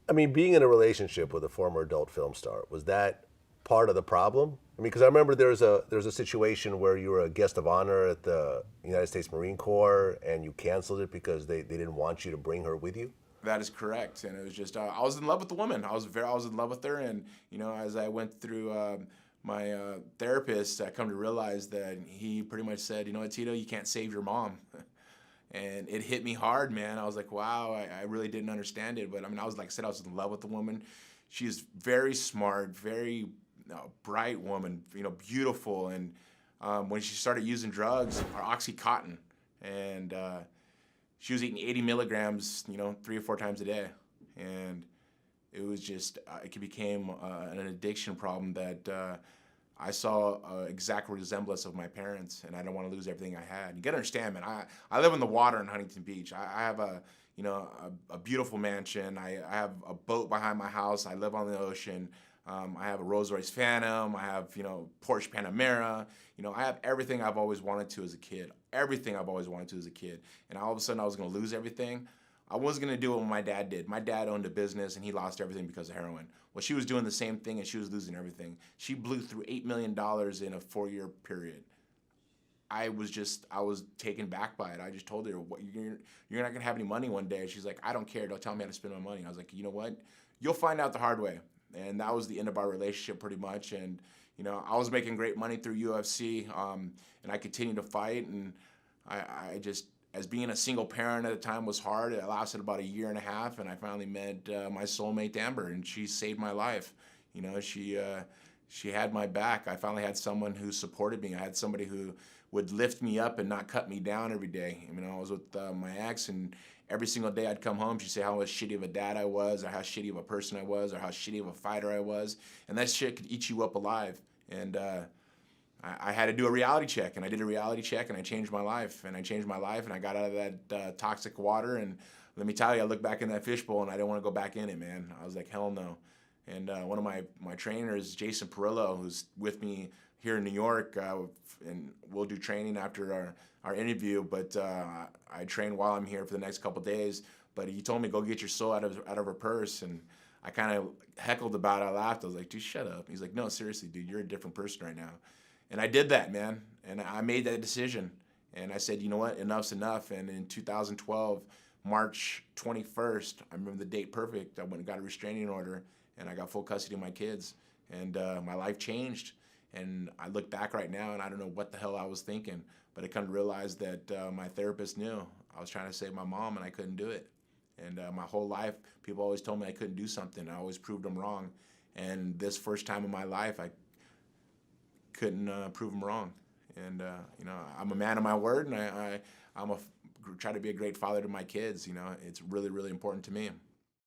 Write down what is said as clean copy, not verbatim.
I mean, being in a relationship with a former adult film star, was that part of the problem? I mean, because I remember there's a situation where you were a guest of honor at the United States Marine Corps and you canceled it because they didn't want you to bring her with you. That is correct, and it was just I was in love with the woman. I was in love with her, and as I went through my therapist, I come to realize that he pretty much said, you know what, Tito, you can't save your mom. And it hit me hard, man. I was like, wow, I really didn't understand it. But I mean, like I said, I was in love with the woman. She is very smart, very bright woman, beautiful. And when she started using drugs, or Oxycontin, and she was eating 80 milligrams, 3 or 4 times a day. And it was just, it became an addiction problem that I saw exact resemblance of my parents, and I don't want to lose everything I had. You got to understand, man. I live on the water in Huntington Beach. I have a beautiful mansion. I have a boat behind my house. I live on the ocean. I have a Rolls Royce Phantom. I have Porsche Panamera. I have everything I've always wanted to as a kid. Everything I've always wanted to as a kid. And all of a sudden, I was going to lose everything. I wasn't going to do what my dad did. My dad owned a business, and he lost everything because of heroin. Well, she was doing the same thing, and she was losing everything. She blew through $8 million in a 4-year period. I was taken back by it. I just told her, you're not going to have any money one day. She's like, I don't care. Don't tell me how to spend my money. I was like, you know what? You'll find out the hard way. And that was the end of our relationship pretty much. And, I was making great money through UFC, and I continued to fight. And I just, as being a single parent at the time was hard. It lasted about 1.5 years, and I finally met my soulmate Amber, and she saved my life. She had my back. I finally had someone who supported me. I had somebody who would lift me up and not cut me down every day. I was with my ex, and every single day I'd come home, she'd say how much shitty of a dad I was, or how shitty of a person I was, or how shitty of a fighter I was, and that shit could eat you up alive. And I had to do a reality check, and I did a reality check, and I changed my life, and I got out of that toxic water, and let me tell you, I looked back in that fishbowl, and I didn't want to go back in it, man. I was like, hell no. And one of my trainers, Jason Perillo, who's with me here in New York, and we'll do training after our interview, but I train while I'm here for the next couple days, but he told me, go get your soul out of her purse, and I kind of heckled about it. I laughed. I was like, dude, shut up. He's like, no, seriously, dude, you're a different person right now. And I did that, man. And I made that decision. And I said, you know what, enough's enough. And in 2012, March 21st, I remember the date perfect, I went and got a restraining order, and I got full custody of my kids. And my life changed. And I look back right now, and I don't know what the hell I was thinking. But I come to realize that my therapist knew I was trying to save my mom, and I couldn't do it. And my whole life, people always told me I couldn't do something. I always proved them wrong. And this first time in my life, I couldn't prove them wrong. And I'm a man of my word, and I'm try to be a great father to my kids. It's really, really important to me.